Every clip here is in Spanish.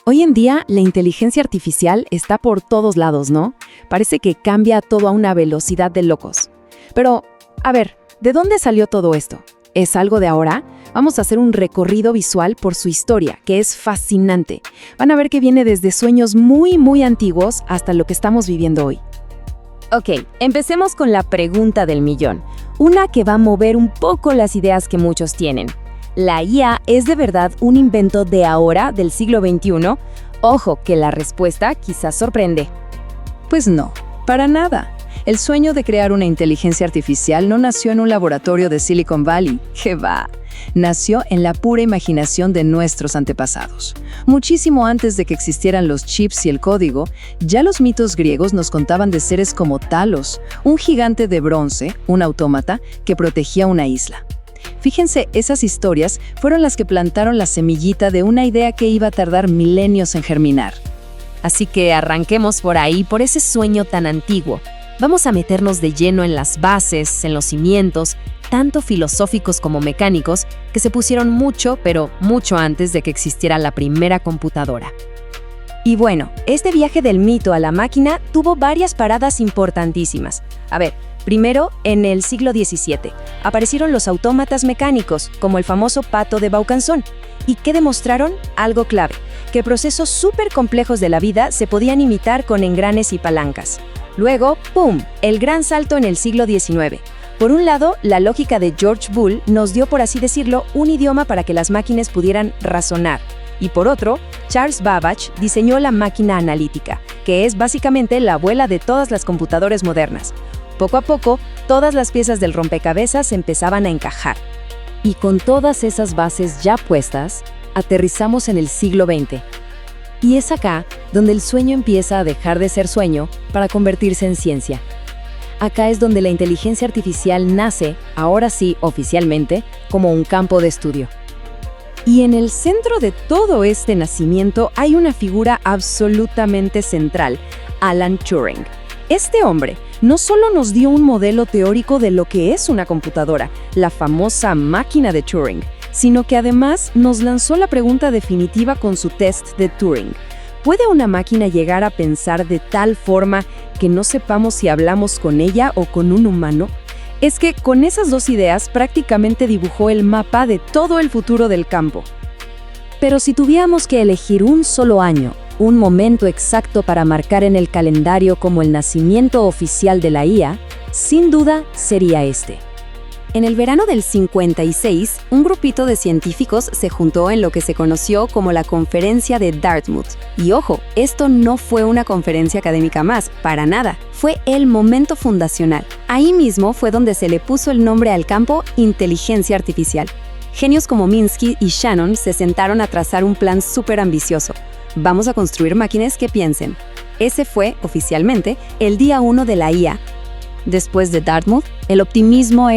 Hoy en día, la inteligencia artificial está por todos lados, ¿no? Parece que cambia todo a una velocidad de locos. Pero, a ver, ¿de dónde salió todo esto? ¿Es algo de ahora? Vamos a hacer un recorrido visual por su historia, que es fascinante. Van a ver que viene desde sueños muy antiguos hasta lo que estamos viviendo hoy. Ok, empecemos con la pregunta del millón. Una que va a mover un poco las ideas que muchos tienen. ¿La IA es de verdad un invento de ahora, del siglo XXI? Ojo, que la respuesta quizás sorprende. Pues no, para nada. El sueño de crear una inteligencia artificial no nació en un laboratorio de Silicon Valley. ¡Qué va! Nació en la pura imaginación de nuestros antepasados. Muchísimo antes de que existieran los chips y el código, ya los mitos griegos nos contaban de seres como Talos, un gigante de bronce, un autómata, que protegía una isla. Fíjense, esas historias fueron las que plantaron la semillita de una idea que iba a tardar milenios en germinar. Así que arranquemos por ahí, por ese sueño tan antiguo. Vamos a meternos de lleno en las bases, en los cimientos, tanto filosóficos como mecánicos, que se pusieron mucho, pero mucho antes de que existiera la primera computadora. Y bueno, este viaje del mito a la máquina tuvo varias paradas importantísimas. A ver, primero, en el siglo XVII, aparecieron los autómatas mecánicos, como el famoso pato de Vaucanson. ¿Y qué demostraron? Algo clave, que procesos súper complejos de la vida se podían imitar con engranes y palancas. Luego, ¡pum!, el gran salto en el siglo XIX. Por un lado, la lógica de George Boole nos dio, por así decirlo, un idioma para que las máquinas pudieran razonar. Y por otro, Charles Babbage diseñó la máquina analítica, que es básicamente la abuela de todas las computadoras modernas. Poco a poco, todas las piezas del rompecabezas empezaban a encajar. Y con todas esas bases ya puestas, aterrizamos en el siglo XX. Y es acá donde el sueño empieza a dejar de ser sueño para convertirse en ciencia. Acá es donde la inteligencia artificial nace, ahora sí oficialmente, como un campo de estudio. Y en el centro de todo este nacimiento hay una figura absolutamente central, Alan Turing. Este hombre no solo nos dio un modelo teórico de lo que es una computadora, la famosa máquina de Turing, sino que además nos lanzó la pregunta definitiva con su test de Turing. ¿Puede una máquina llegar a pensar de tal forma que no sepamos si hablamos con ella o con un humano? Es que con esas dos ideas prácticamente dibujó el mapa de todo el futuro del campo. Pero si tuviéramos que elegir un solo año, un momento exacto para marcar en el calendario como el nacimiento oficial de la IA, sin duda sería este. En el verano del 56, un grupito de científicos se juntó en lo que se conoció como la Conferencia de Dartmouth. Y ojo, esto no fue una conferencia académica más, para nada. Fue el momento fundacional. Ahí mismo fue donde se le puso el nombre al campo inteligencia artificial. Genios como Minsky y Shannon se sentaron a trazar un plan súper ambicioso. Vamos a construir máquinas que piensen. Ese fue, oficialmente, el día 1 de la IA. Después de Dartmouth, el optimismo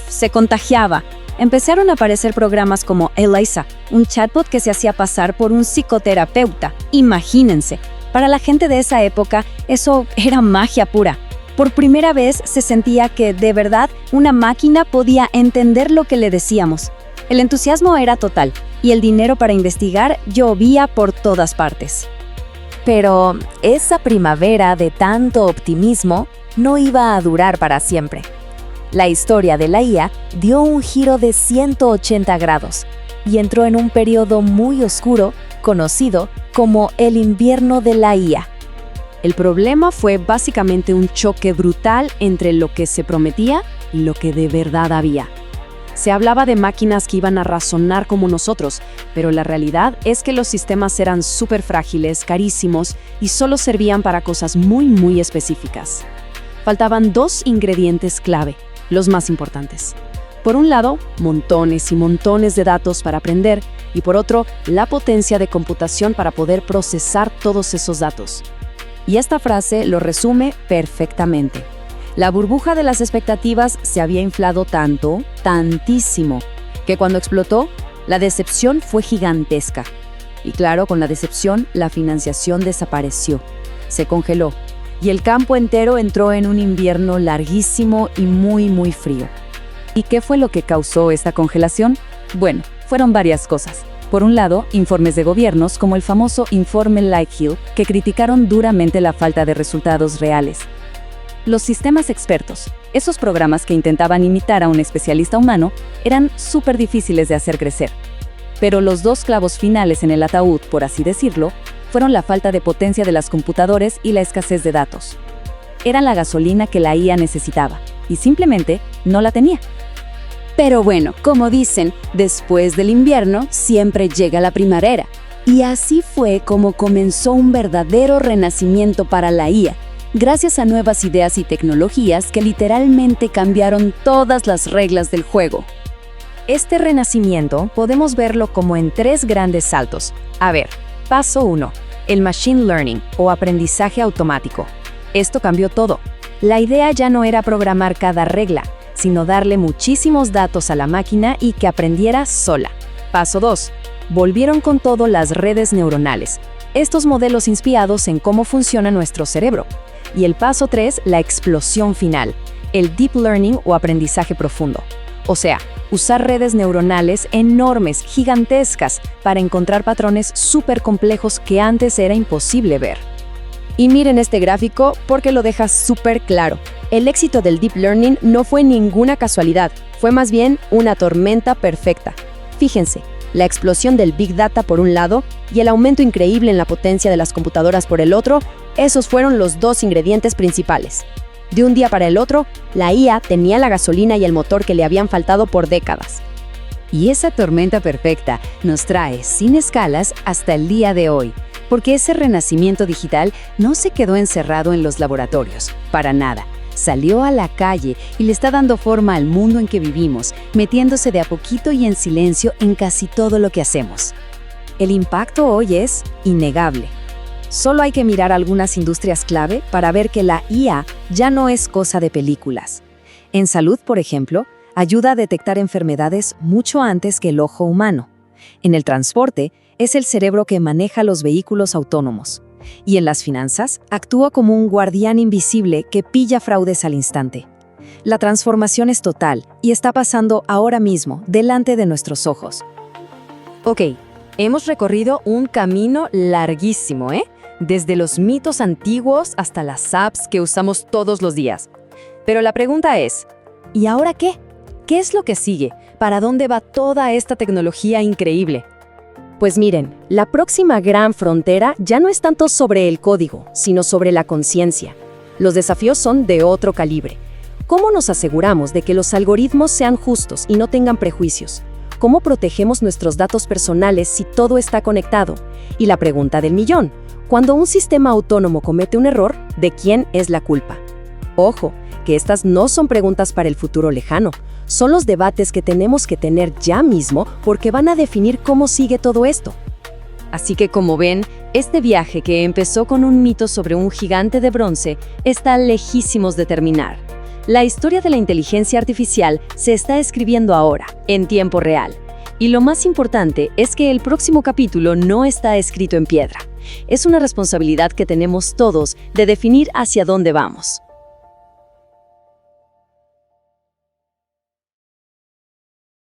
se contagiaba. Empezaron a aparecer programas como Eliza, un chatbot que se hacía pasar por un psicoterapeuta. Imagínense, para la gente de esa época, eso era magia pura. Por primera vez se sentía que, de verdad, una máquina podía entender lo que le decíamos. El entusiasmo era total, y el dinero para investigar llovía por todas partes. Pero esa primavera de tanto optimismo no iba a durar para siempre. La historia de la IA dio un giro de 180 grados y entró en un periodo muy oscuro conocido como el invierno de la IA. El problema fue básicamente un choque brutal entre lo que se prometía y lo que de verdad había. Se hablaba de máquinas que iban a razonar como nosotros, pero la realidad es que los sistemas eran súper frágiles, carísimos y solo servían para cosas muy específicas. Faltaban dos ingredientes clave, los más importantes. Por un lado, montones y montones de datos para aprender, y por otro, la potencia de computación para poder procesar todos esos datos. Y esta frase lo resume perfectamente. La burbuja de las expectativas se había inflado tantísimo, que cuando explotó, la decepción fue gigantesca. Y claro, con la decepción, la financiación desapareció, se congeló. Y el campo entero entró en un invierno larguísimo y muy frío. ¿Y qué fue lo que causó esta congelación? Bueno, fueron varias cosas. Por un lado, informes de gobiernos como el famoso Informe Lighthill, que criticaron duramente la falta de resultados reales. Los sistemas expertos, esos programas que intentaban imitar a un especialista humano, eran súper difíciles de hacer crecer. Pero los dos clavos finales en el ataúd, por así decirlo, fueron la falta de potencia de las computadoras y la escasez de datos. Eran la gasolina que la IA necesitaba, y simplemente no la tenía. Pero bueno, como dicen, después del invierno siempre llega la primavera. Y así fue como comenzó un verdadero renacimiento para la IA, gracias a nuevas ideas y tecnologías que literalmente cambiaron todas las reglas del juego. Este renacimiento podemos verlo como en 3 grandes saltos. A ver, paso 1, el Machine Learning o aprendizaje automático. Esto cambió todo. La idea ya no era programar cada regla, sino darle muchísimos datos a la máquina y que aprendiera sola. Paso 2, volvieron con todo las redes neuronales, estos modelos inspirados en cómo funciona nuestro cerebro. Y el paso 3, la explosión final, el Deep Learning o aprendizaje profundo. O sea, usar redes neuronales enormes, gigantescas, para encontrar patrones súper complejos que antes era imposible ver. Y miren este gráfico porque lo deja súper claro. El éxito del Deep Learning no fue ninguna casualidad, fue más bien una tormenta perfecta. Fíjense, la explosión del Big Data por un lado y el aumento increíble en la potencia de las computadoras por el otro, esos fueron los 2 ingredientes principales. De un día para el otro, la IA tenía la gasolina y el motor que le habían faltado por décadas. Y esa tormenta perfecta nos trae sin escalas hasta el día de hoy, porque ese renacimiento digital no se quedó encerrado en los laboratorios, para nada. Salió a la calle y le está dando forma al mundo en que vivimos, metiéndose de a poquito y en silencio en casi todo lo que hacemos. El impacto hoy es innegable. Solo hay que mirar algunas industrias clave para ver que la IA ya no es cosa de películas. En salud, por ejemplo, ayuda a detectar enfermedades mucho antes que el ojo humano. En el transporte, es el cerebro que maneja los vehículos autónomos. Y en las finanzas, actúa como un guardián invisible que pilla fraudes al instante. La transformación es total y está pasando ahora mismo, delante de nuestros ojos. Ok, hemos recorrido un camino larguísimo, Desde los mitos antiguos hasta las apps que usamos todos los días. Pero la pregunta es, ¿y ahora qué? ¿Qué es lo que sigue? ¿Para dónde va toda esta tecnología increíble? Pues miren, la próxima gran frontera ya no es tanto sobre el código, sino sobre la conciencia. Los desafíos son de otro calibre. ¿Cómo nos aseguramos de que los algoritmos sean justos y no tengan prejuicios? ¿Cómo protegemos nuestros datos personales si todo está conectado? Y la pregunta del millón, cuando un sistema autónomo comete un error, ¿de quién es la culpa? Ojo, que estas no son preguntas para el futuro lejano. Son los debates que tenemos que tener ya mismo porque van a definir cómo sigue todo esto. Así que como ven, este viaje que empezó con un mito sobre un gigante de bronce está lejísimos de terminar. La historia de la inteligencia artificial se está escribiendo ahora, en tiempo real. Y lo más importante es que el próximo capítulo no está escrito en piedra. Es una responsabilidad que tenemos todos de definir hacia dónde vamos.